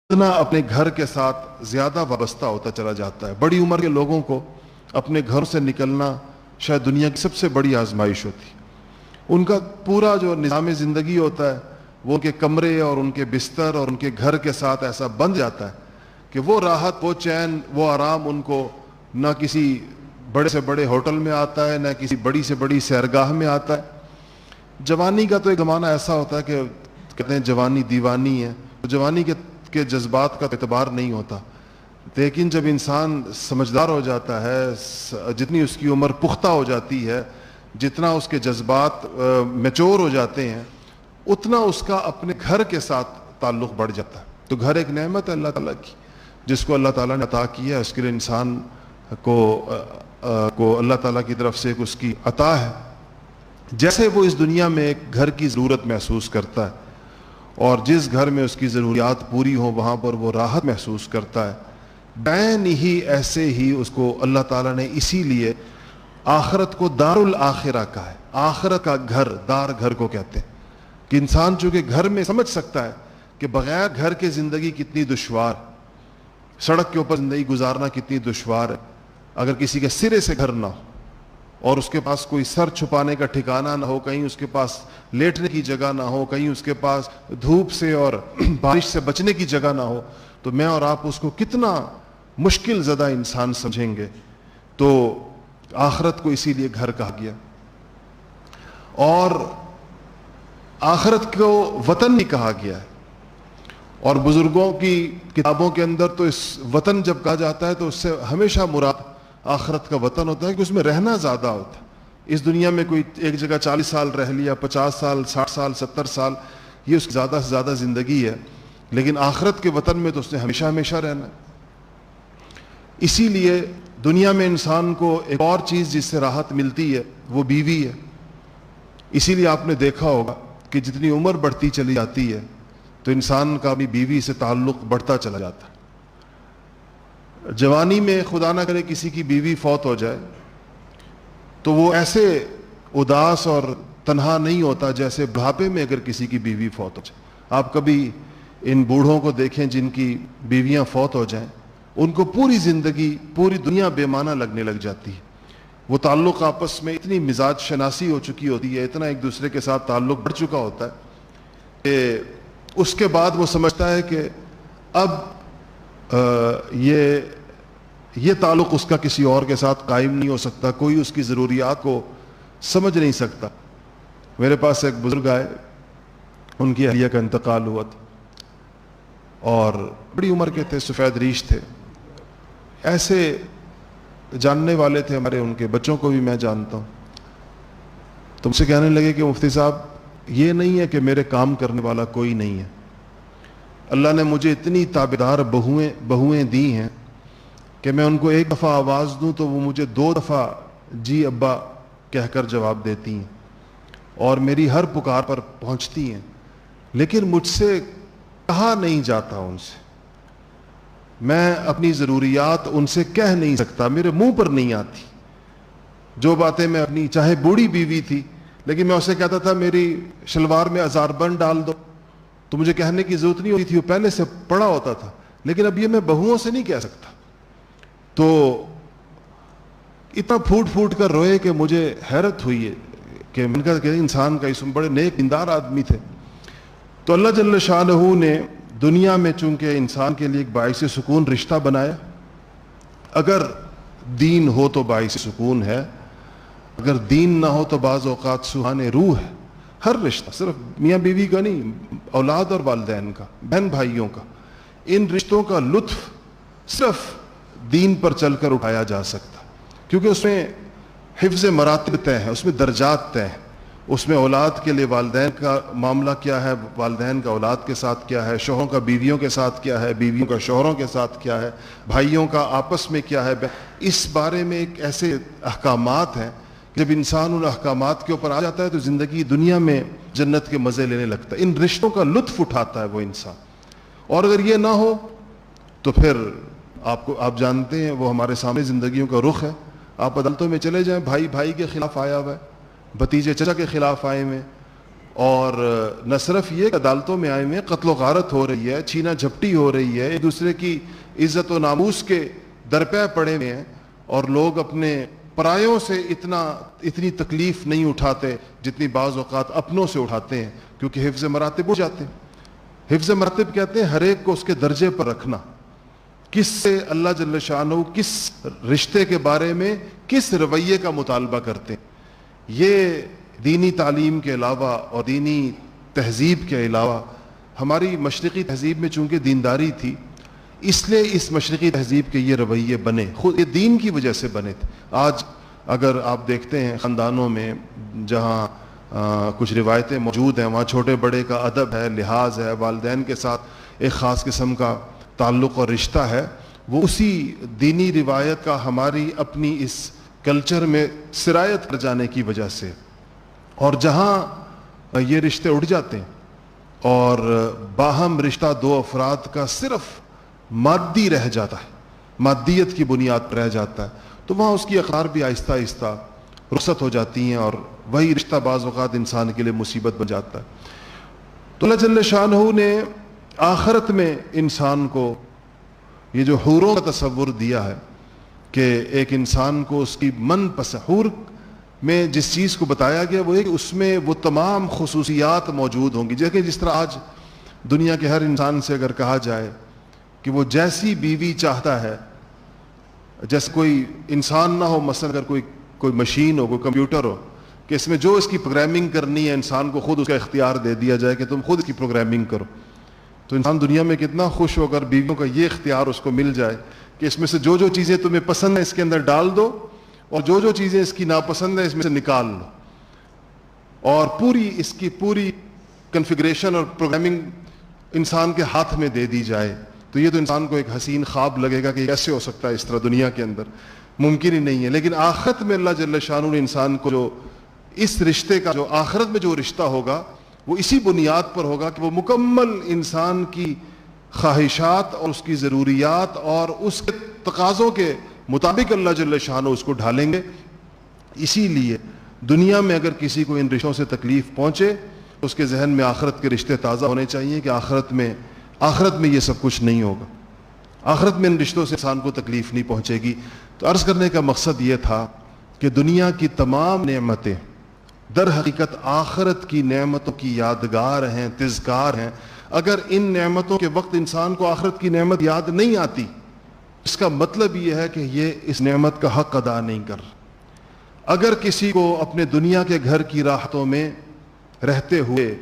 اتنا اپنے گھر کے ساتھ زیادہ وابستہ ہوتا چلا جاتا ہے. بڑی عمر کے لوگوں کو اپنے گھر سے نکلنا شاید دنیا کی سب سے بڑی آزمائش ہوتی ہے. ان کا پورا جو نظام زندگی ہوتا ہے وہ ان کے کمرے اور ان کے بستر اور ان کے گھر کے ساتھ ایسا بند جاتا ہے کہ وہ راحت، وہ چین، وہ آرام ان کو نہ کسی بڑے سے بڑے ہوٹل میں آتا ہے، نہ کسی بڑی سے بڑی سیرگاہ میں آتا ہے. جوانی کا تو ایک زمانہ ایسا ہوتا ہے کہ کہتے ہیں جوانی دیوانی ہے، تو جوانی کے جذبات کا اعتبار نہیں ہوتا. لیکن جب انسان سمجھدار ہو جاتا ہے، جتنی اس کی عمر پختہ ہو جاتی ہے، جتنا اس کے جذبات میچور ہو جاتے ہیں، اتنا اس کا اپنے گھر کے ساتھ تعلق بڑھ جاتا ہے. تو گھر ایک نعمت ہے اللہ تعالیٰ کی، جس کو اللہ تعالیٰ نے عطا کی ہے. اس کے لیے انسان کو اللہ تعالیٰ کی طرف سے اس کی عطا ہے. جیسے وہ اس دنیا میں ایک گھر کی ضرورت محسوس کرتا ہے، اور جس گھر میں اس کی ضروریات پوری ہوں وہاں پر وہ راحت محسوس کرتا ہے، بین ہی ایسے ہی اس کو اللہ تعالیٰ نے اسی لیے آخرت کو دار الاخرہ کہا ہے. آخرت کا گھر، دار گھر کو کہتے ہیں کہ انسان چونکہ گھر میں سمجھ سکتا ہے کہ بغیر گھر کے زندگی کتنی دشوار، سڑک کے اوپر زندگی گزارنا کتنی دشوار ہے. اگر کسی کے سرے سے گھر نہ ہو اور اس کے پاس کوئی سر چھپانے کا ٹھکانہ نہ ہو، کہیں اس کے پاس لیٹنے کی جگہ نہ ہو، کہیں اس کے پاس دھوپ سے اور بارش سے بچنے کی جگہ نہ ہو، تو میں اور آپ اس کو کتنا مشکل زدہ انسان سمجھیں گے. تو آخرت کو اسی لیے گھر کہا گیا، اور آخرت کو وطن بھی کہا گیا ہے. اور بزرگوں کی کتابوں کے اندر تو اس وطن جب کہا جاتا ہے تو اس سے ہمیشہ مراد آخرت کا وطن ہوتا ہے کہ اس میں رہنا زیادہ ہوتا ہے. اس دنیا میں کوئی ایک جگہ 40 سال رہ لیا، 50 سال، 60 سال، 70 سال، یہ اس کی زیادہ سے زیادہ زندگی ہے. لیکن آخرت کے وطن میں تو اس نے ہمیشہ ہمیشہ رہنا ہے. اسی لیے دنیا میں انسان کو ایک اور چیز جس سے راحت ملتی ہے وہ بیوی ہے. اسی لیے آپ نے دیکھا ہوگا کہ جتنی عمر بڑھتی چلی جاتی ہے تو انسان کا بھی بیوی سے تعلق بڑھتا چلا جاتا ہے. جوانی میں خدا نہ کرے کسی کی بیوی فوت ہو جائے تو وہ ایسے اداس اور تنہا نہیں ہوتا جیسے بڑھاپے میں اگر کسی کی بیوی فوت ہو جائے. آپ کبھی ان بوڑھوں کو دیکھیں جن کی بیویاں فوت ہو جائیں، ان کو پوری زندگی، پوری دنیا بے معنی لگنے لگ جاتی ہے. وہ تعلق آپس میں اتنی مزاج شناسی ہو چکی ہوتی ہے، اتنا ایک دوسرے کے ساتھ تعلق بڑھ چکا ہوتا ہے کہ اس کے بعد وہ سمجھتا ہے کہ اب یہ تعلق اس کا کسی اور کے ساتھ قائم نہیں ہو سکتا، کوئی اس کی ضروریات کو سمجھ نہیں سکتا. میرے پاس ایک بزرگ آئے، ان کی اہلیہ کا انتقال ہوا تھا اور بڑی عمر کے تھے، سفید ریش تھے، ایسے جاننے والے تھے ہمارے، ان کے بچوں کو بھی میں جانتا ہوں. تم سے کہنے لگے کہ مفتی صاحب یہ نہیں ہے کہ میرے کام کرنے والا کوئی نہیں ہے، اللہ نے مجھے اتنی تابعدار بہویں دی ہیں کہ میں ان کو ایک دفعہ آواز دوں تو وہ مجھے 2 دفعہ جی ابا کہہ کر جواب دیتی ہیں اور میری ہر پکار پر پہنچتی ہیں، لیکن مجھ سے کہا نہیں جاتا. ان سے میں اپنی ضروریات ان سے کہہ نہیں سکتا، میرے منہ پر نہیں آتی. جو باتیں میں اپنی، چاہے بوڑھی بیوی تھی لیکن میں اسے کہتا تھا میری شلوار میں ہزار بند ڈال دو، تو مجھے کہنے کی ضرورت نہیں ہوتی تھی، وہ پہلے سے پڑا ہوتا تھا. لیکن اب یہ میں بہوؤں سے نہیں کہہ سکتا. تو اتنا پھوٹ پھوٹ کر روئے کہ مجھے حیرت ہوئی ہے کہ من کا کہ انسان کا اسم بڑے نیک دیندار آدمی تھے. تو اللہ جل شانہ نے دنیا میں چونکہ انسان کے لیے ایک باعث سکون رشتہ بنایا. اگر دین ہو تو باعث سکون ہے، اگر دین نہ ہو تو بعض اوقات سہانے روح ہے. ہر رشتہ، صرف میاں بیوی کا نہیں، اولاد اور والدین کا، بہن بھائیوں کا، ان رشتوں کا لطف صرف دین پر چل کر اٹھایا جا سکتا، کیونکہ اس میں حفظ مراتب طے ہیں، اس میں درجات طے ہیں. اس میں اولاد کے لیے والدین کا معاملہ کیا ہے، والدین کا اولاد کے ساتھ کیا ہے، شوہروں کا بیویوں کے ساتھ کیا ہے، بیویوں کا شوہروں کے ساتھ کیا ہے، بھائیوں کا آپس میں کیا ہے. اس بارے میں ایک ایسے احکامات ہیں کہ جب انسان ان احکامات کے اوپر آ جاتا ہے تو زندگی دنیا میں جنت کے مزے لینے لگتا ہے. ان رشتوں کا لطف اٹھاتا ہے وہ انسان. اور اگر یہ نہ ہو تو پھر آپ جانتے ہیں وہ ہمارے سامنے زندگیوں کا رخ ہے. آپ عدالتوں میں چلے جائیں، بھائی بھائی کے خلاف آیا ہوا ہے، بھتیجے چچا کے خلاف آئے ہوئے، اور نہ صرف یہ کہ عدالتوں میں آئے ہوئے قتل و غارت ہو رہی ہے، چھینا جھپٹی ہو رہی ہے، ایک دوسرے کی عزت و ناموس کے درپے پڑے ہوئے ہیں، اور لوگ اپنے پرایوں سے اتنی تکلیف نہیں اٹھاتے جتنی بعض اوقات اپنوں سے اٹھاتے ہیں، کیونکہ حفظ مراتب اٹھ جاتے ہیں۔ حفظ مراتب کہتے ہیں ہر ایک کو اس کے درجے پر رکھنا، کس سے اللہ جل شانہ کس رشتے کے بارے میں کس رویے کا مطالبہ کرتے ہیں۔ یہ دینی تعلیم کے علاوہ اور دینی تہذیب کے علاوہ ہماری مشرقی تہذیب میں چونکہ دینداری تھی، اس لیے اس مشرقی تہذیب کے یہ رویے بنے، خود یہ دین کی وجہ سے بنے تھے۔ آج اگر آپ دیکھتے ہیں خاندانوں میں جہاں کچھ روایتیں موجود ہیں، وہاں چھوٹے بڑے کا ادب ہے، لحاظ ہے، والدین کے ساتھ ایک خاص قسم کا تعلق اور رشتہ ہے، وہ اسی دینی روایت کا ہماری اپنی اس کلچر میں سرایت کر جانے کی وجہ سے۔ اور جہاں یہ رشتے اٹھ جاتے ہیں اور باہم رشتہ دو افراد کا صرف مادی رہ جاتا ہے، مادیت کی بنیاد پر رہ جاتا ہے، تو وہاں اس کی اقدار بھی آہستہ آہستہ رخصت ہو جاتی ہیں، اور وہی رشتہ بعض اوقات انسان کے لیے مصیبت بن جاتا ہے۔ تو اللہ جل شانہ نے آخرت میں انسان کو یہ جو حوروں کا تصور دیا ہے کہ ایک انسان کو اس کی من پسند، حور میں جس چیز کو بتایا گیا وہ ہے کہ اس میں وہ تمام خصوصیات موجود ہوں گی، جس طرح آج دنیا کے ہر انسان سے اگر کہا جائے کہ وہ جیسی بیوی چاہتا ہے، جیسے کوئی انسان نہ ہو، مثلا اگر کوئی مشین ہو، کوئی کمپیوٹر ہو، کہ اس میں جو اس کی پروگرامنگ کرنی ہے انسان کو خود اس کا اختیار دے دیا جائے کہ تم خود اس کی پروگرامنگ کرو، تو انسان دنیا میں کتنا خوش ہو کر بیویوں کا یہ اختیار اس کو مل جائے کہ اس میں سے جو چیزیں تمہیں پسند ہیں اس کے اندر ڈال دو، اور جو چیزیں اس کی ناپسند ہیں اس میں سے نکال لو، اور اس کی پوری کنفیگریشن اور پروگرامنگ انسان کے ہاتھ میں دے دی جائے۔ تو یہ تو انسان کو ایک حسین خواب لگے گا کہ کیسے ہو سکتا ہے اس طرح، دنیا کے اندر ممکن ہی نہیں ہے۔ لیکن آخرت میں اللہ جل شانہ نے انسان کو جو اس رشتے کا، جو آخرت میں جو رشتہ ہوگا وہ اسی بنیاد پر ہوگا کہ وہ مکمل انسان کی خواہشات اور اس کی ضروریات اور اس کے تقاضوں کے مطابق اللہ جل شانہ اس کو ڈھالیں گے۔ اسی لیے دنیا میں اگر کسی کو ان رشتوں سے تکلیف پہنچے اس کے ذہن میں آخرت کے رشتے تازہ ہونے چاہیے کہ آخرت میں یہ سب کچھ نہیں ہوگا، آخرت میں ان رشتوں سے انسان کو تکلیف نہیں پہنچے گی۔ تو عرض کرنے کا مقصد یہ تھا کہ دنیا کی تمام نعمتیں در حقیقت آخرت کی نعمتوں کی یادگار ہیں، تذکار ہیں۔ اگر ان نعمتوں کے وقت انسان کو آخرت کی نعمت یاد نہیں آتی، اس کا مطلب یہ ہے کہ یہ اس نعمت کا حق ادا نہیں کر۔ اگر کسی کو اپنے دنیا کے گھر کی راحتوں میں رہتے ہوئے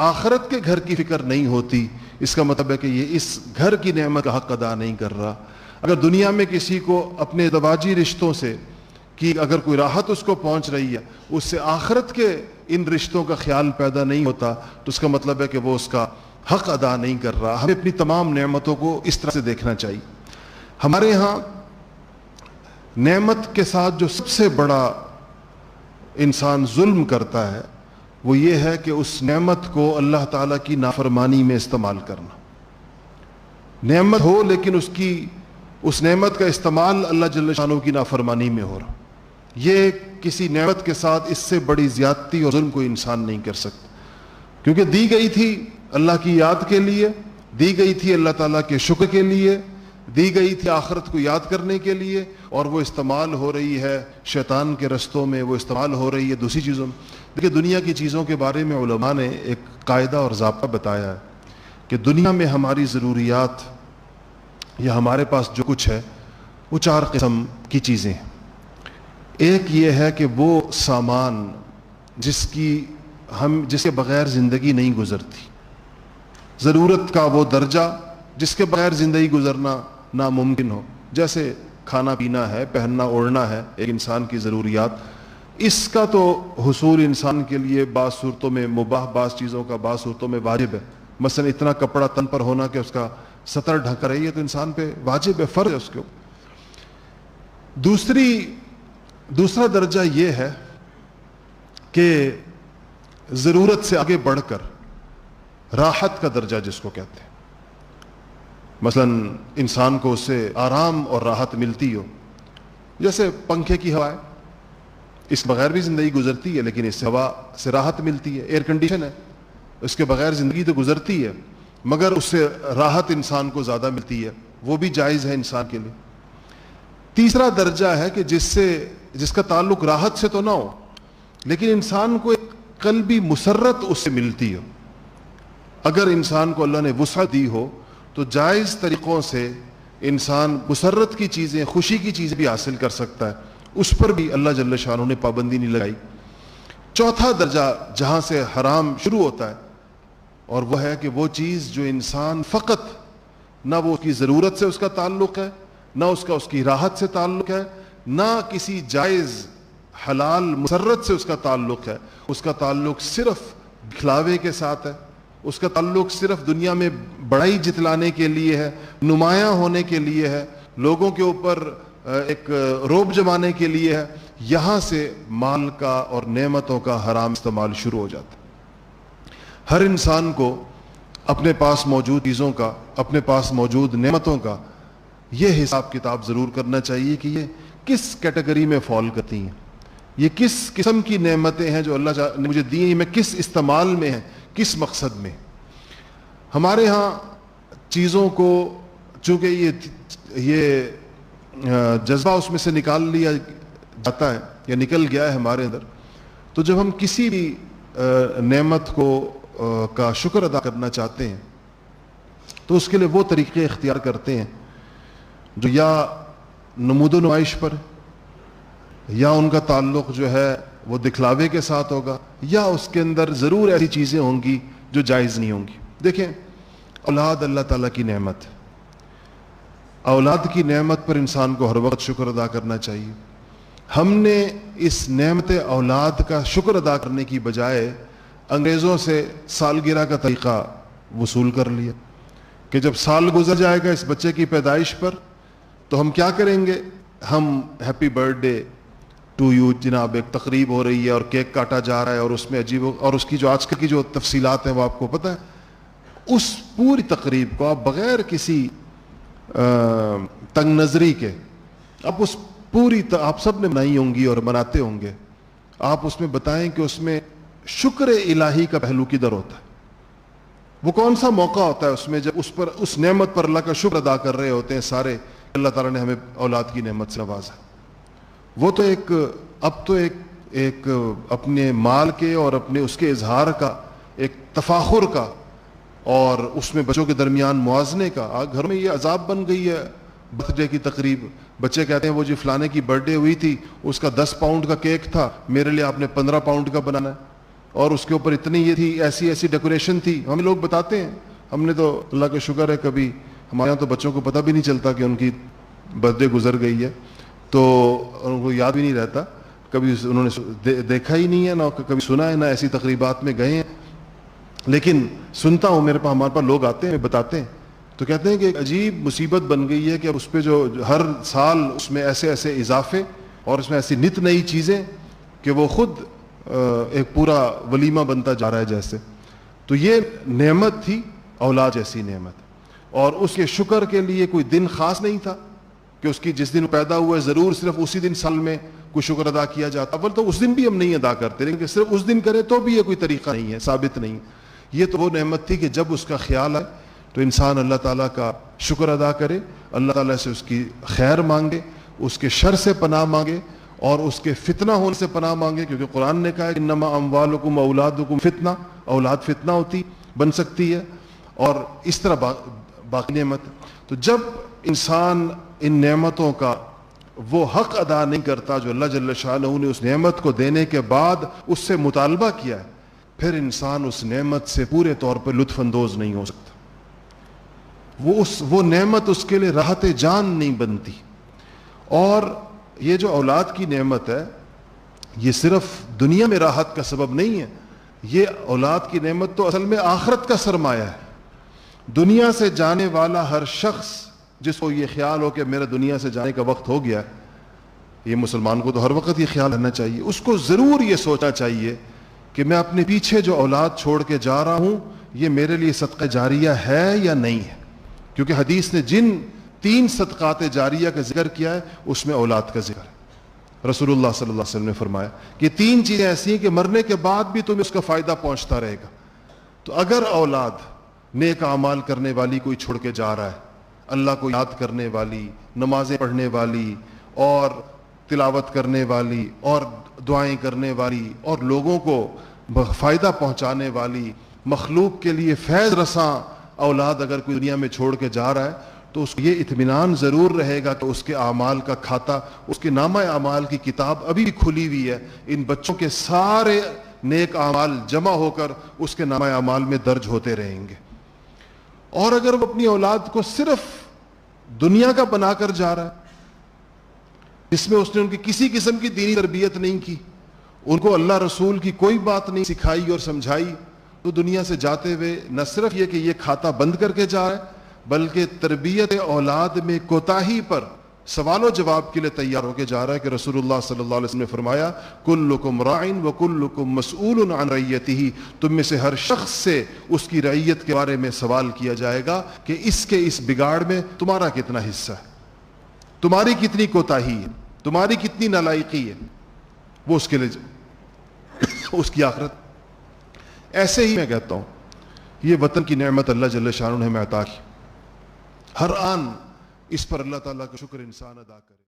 آخرت کے گھر کی فکر نہیں ہوتی، اس کا مطلب ہے کہ یہ اس گھر کی نعمت کا حق ادا نہیں کر رہا۔ اگر دنیا میں کسی کو اپنے ازدواجی رشتوں سے کہ اگر کوئی راحت اس کو پہنچ رہی ہے، اس سے آخرت کے ان رشتوں کا خیال پیدا نہیں ہوتا، تو اس کا مطلب ہے کہ وہ اس کا حق ادا نہیں کر رہا۔ ہمیں اپنی تمام نعمتوں کو اس طرح سے دیکھنا چاہیے۔ ہمارے ہاں نعمت کے ساتھ جو سب سے بڑا انسان ظلم کرتا ہے وہ یہ ہے کہ اس نعمت کو اللہ تعالیٰ کی نافرمانی میں استعمال کرنا۔ نعمت ہو لیکن اس نعمت کا استعمال اللہ جل شانہ کی نافرمانی میں ہو رہا، یہ کسی نعمت کے ساتھ اس سے بڑی زیادتی اور ظلم کوئی انسان نہیں کر سکتا، کیونکہ دی گئی تھی اللہ کی یاد کے لیے، دی گئی تھی اللہ تعالیٰ کے شکر کے لیے، دی گئی تھی آخرت کو یاد کرنے کے لیے، اور وہ استعمال ہو رہی ہے شیطان کے رستوں میں، وہ استعمال ہو رہی ہے دوسری چیزوں میں۔ دیکھیں دنیا کی چیزوں کے بارے میں علماء نے ایک قاعدہ اور ضابطہ بتایا ہے کہ دنیا میں ہماری ضروریات یا ہمارے پاس جو کچھ ہے وہ چار قسم کی چیزیں ہیں۔ ایک یہ ہے کہ وہ سامان جس کے بغیر زندگی نہیں گزرتی، ضرورت کا وہ درجہ جس کے بغیر زندگی گزرنا ناممکن ہو، جیسے کھانا پینا ہے، پہننا اوڑھنا ہے، ایک انسان کی ضروریات، اس کا تو حصول انسان کے لیے بعض صورتوں میں مباح، بعض چیزوں کا بعض صورتوں میں واجب ہے۔ مثلا اتنا کپڑا تن پر ہونا کہ اس کا سطر ڈھک رہی ہے تو انسان پہ واجب ہے، فرض ہے اس کے اوپر۔ دوسرا درجہ یہ ہے کہ ضرورت سے آگے بڑھ کر راحت کا درجہ جس کو کہتے ہیں، مثلا انسان کو اس سے آرام اور راحت ملتی ہو، جیسے پنکھے کی ہوائیں، اس بغیر بھی زندگی گزرتی ہے، لیکن اس سے ہوا سے راحت ملتی ہے. ایئر کنڈیشن ہے، اس کے بغیر زندگی تو گزرتی ہے، مگر اس سے راحت انسان کو زیادہ ملتی ہے، وہ بھی جائز ہے انسان کے لیے. تیسرا درجہ ہے کہ جس کا تعلق راحت سے تو نہ ہو، لیکن انسان کو ایک قلبی مسرت اس سے ملتی ہو. اگر انسان کو اللہ نے وسعت دی ہو تو جائز طریقوں سے انسان مسرت کی چیزیں، خوشی کی چیزیں بھی حاصل کر سکتا ہے. اس پر بھی اللہ جل شانہ نے پابندی نہیں لگائی. چوتھا درجہ جہاں سے حرام شروع ہوتا ہے، اور وہ ہے کہ وہ چیز جو انسان فقط نہ وہ اس کی ضرورت سے اس کا تعلق ہے، نہ اس کی راحت سے تعلق ہے، نہ کسی جائز حلال مسرت سے اس کا تعلق ہے. اس کا تعلق صرف دکھلاوے کے ساتھ ہے، اس کا تعلق صرف دنیا میں بڑائی جتلانے کے لیے ہے، نمایاں ہونے کے لیے ہے، لوگوں کے اوپر ایک روب جمانے کے لیے ہے. یہاں سے مال کا اور نعمتوں کا حرام استعمال شروع ہو جاتا ہے. ہر انسان کو اپنے پاس موجود چیزوں کا، اپنے پاس موجود نعمتوں کا یہ حساب کتاب ضرور کرنا چاہیے کہ یہ کس کیٹیگری میں فال کرتی ہیں، یہ کس قسم کی نعمتیں ہیں جو اللہ نے مجھے دی ہیں، میں کس استعمال میں ہیں، کس مقصد میں. ہمارے ہاں چیزوں کو چونکہ یہ جذبہ اس میں سے نکال لیا جاتا ہے یا نکل گیا ہے ہمارے اندر، تو جب ہم کسی بھی نعمت کا شکر ادا کرنا چاہتے ہیں تو اس کے لیے وہ طریقے اختیار کرتے ہیں جو یا نمود و نمائش پر، یا ان کا تعلق جو ہے وہ دکھلاوے کے ساتھ ہوگا، یا اس کے اندر ضرور ایسی چیزیں ہوں گی جو جائز نہیں ہوں گی. دیکھیں، اولاد اللہ تعالیٰ کی نعمت ہے. اولاد کی نعمت پر انسان کو ہر وقت شکر ادا کرنا چاہیے. ہم نے اس نعمت اولاد کا شکر ادا کرنے کی بجائے انگریزوں سے سالگرہ کا طریقہ وصول کر لیا کہ جب سال گزر جائے گا اس بچے کی پیدائش پر تو ہم کیا کریں گے، ہم ہیپی برتھ ڈے ٹو یو جناب، ایک تقریب ہو رہی ہے اور کیک کاٹا جا رہا ہے، اور اس میں عجیب، اور اس کی جو آج کل کی جو تفصیلات ہیں وہ آپ کو پتہ ہے. اس پوری تقریب کو آپ بغیر کسی تنگ نظری کے، آپ سب نے منائی ہوں گی اور مناتے ہوں گے، آپ اس میں بتائیں کہ اس میں شکر الہی کا پہلو کدھر ہوتا ہے. وہ کون سا موقع ہوتا ہے اس میں جب اس نعمت پر اللہ کا شکر ادا کر رہے ہوتے ہیں سارے، اللہ تعالیٰ نے ہمیں اولاد کی نعمت سے نوازا. وہ تو اب تو ایک اپنے مال کے اور اپنے اس کے اظہار کا، ایک تفاخر کا، اور اس میں بچوں کے درمیان موازنے کا. گھر میں یہ عذاب بن گئی ہے برتھ ڈے کی تقریب. بچے کہتے ہیں وہ جی فلانے کی برتھ ڈے ہوئی تھی، اس کا 10 پاؤنڈ کا کیک تھا، میرے لیے آپ نے 15 پاؤنڈ کا بنانا ہے، اور اس کے اوپر اتنی یہ تھی، ایسی ڈیکوریشن تھی. ہم لوگ بتاتے ہیں، ہم نے تو اللہ کا شکر ہے کبھی ہمارے یہاں تو بچوں کو پتہ بھی نہیں چلتا کہ ان کی برتھ ڈے گزر گئی ہے، تو ان کو یاد بھی نہیں رہتا، کبھی انہوں نے دیکھا ہی نہیں ہے، نہ کبھی سنا ہے، نہ ایسی تقریبات میں گئے ہیں. لیکن سنتا ہوں، ہمارے پاس لوگ آتے ہیں بتاتے ہیں تو کہتے ہیں کہ ایک عجیب مصیبت بن گئی ہے کہ اب اس پہ جو ہر سال اس میں ایسے اضافے اور اس میں ایسی نت نئی چیزیں کہ وہ خود ایک پورا ولیمہ بنتا جا رہا ہے جیسے. تو یہ نعمت تھی، اولاد جیسی نعمت، اور اس کے شکر کے لیے کوئی دن خاص نہیں تھا کہ اس کی جس دن پیدا ہوا ہے ضرور صرف اسی دن سال میں کوئی شکر ادا کیا جاتا. اول تو اس دن بھی ہم نہیں ادا کرتے، لیکن صرف اس دن کرے تو بھی یہ کوئی طریقہ نہیں ہے، ثابت نہیں. یہ تو وہ نعمت تھی کہ جب اس کا خیال آئے تو انسان اللہ تعالیٰ کا شکر ادا کرے، اللہ تعالیٰ سے اس کی خیر مانگے، اس کے شر سے پناہ مانگے، اور اس کے فتنہ ہونے سے پناہ مانگے، کیونکہ قرآن نے کہا ہے انما اموالکم اولادکم فتنہ، اولاد فتنہ ہوتی بن سکتی ہے، اور اس طرح باقی نعمت. تو جب انسان ان نعمتوں کا وہ حق ادا نہیں کرتا جو اللہ جل شانہ نے اس نعمت کو دینے کے بعد اس سے مطالبہ کیا ہے، پھر انسان اس نعمت سے پورے طور پر لطف اندوز نہیں ہو سکتا. وہ نعمت اس کے لیے راحت جان نہیں بنتی. اور یہ جو اولاد کی نعمت ہے یہ صرف دنیا میں راحت کا سبب نہیں ہے، یہ اولاد کی نعمت تو اصل میں آخرت کا سرمایہ ہے. دنیا سے جانے والا ہر شخص جس کو یہ خیال ہو کہ میرا دنیا سے جانے کا وقت ہو گیا، یہ مسلمان کو تو ہر وقت یہ خیال رہنا چاہیے، اس کو ضرور یہ سوچنا چاہیے کہ میں اپنے پیچھے جو اولاد چھوڑ کے جا رہا ہوں یہ میرے لیے صدقہ جاریہ ہے یا نہیں ہے. کیونکہ حدیث نے جن 3 صدقات جاریہ کا ذکر کیا ہے اس میں اولاد کا ذکر ہے. رسول اللہ صلی اللہ علیہ وسلم نے فرمایا کہ 3 چیزیں ایسی ہیں کہ مرنے کے بعد بھی تمہیں اس کا فائدہ پہنچتا رہے گا. تو اگر اولاد نیک اعمال کرنے والی کوئی چھوڑ کے جا رہا ہے، اللہ کو یاد کرنے والی، نمازیں پڑھنے والی اور تلاوت کرنے والی اور دعائیں کرنے والی اور لوگوں کو فائدہ پہنچانے والی، مخلوق کے لیے فیض رساں اولاد اگر کوئی دنیا میں چھوڑ کے جا رہا ہے تو اس کو یہ اطمینان ضرور رہے گا کہ اس کے اعمال کا کھاتا، اس کے نامہ اعمال کی کتاب ابھی بھی کھلی ہوئی ہے. ان بچوں کے سارے نیک اعمال جمع ہو کر اس کے نامہ اعمال میں درج ہوتے رہیں گے. اور اگر وہ اپنی اولاد کو صرف دنیا کا بنا کر جا رہا ہے، جس میں اس نے ان کی کسی قسم کی دینی تربیت نہیں کی، ان کو اللہ رسول کی کوئی بات نہیں سکھائی اور سمجھائی، تو دنیا سے جاتے ہوئے نہ صرف یہ کہ یہ کھاتا بند کر کے جا رہا ہے، بلکہ تربیت اولاد میں کوتاہی پر سوال و جواب کے لیے تیار ہو کے جا رہا ہے. کہ رسول اللہ صلی اللہ علیہ وسلم نے فرمایا کلکم راعٍ وکلکم مسئول عن رعیتہ، تم میں سے ہر شخص سے اس کی رعیت کے بارے میں سوال کیا جائے گا کہ اس کے اس بگاڑ میں تمہارا کتنا حصہ ہے، تمہاری کتنی کوتاہی ہے، تمہاری کتنی نالائقی ہے. وہ اس کے لیے اس کی آخرت. ایسے ہی میں کہتا ہوں یہ وطن کی نعمت اللہ جل شانہ نے ہمیں عطا کی، ہر آن اس پر اللہ تعالیٰ کا شکر انسان ادا کرے.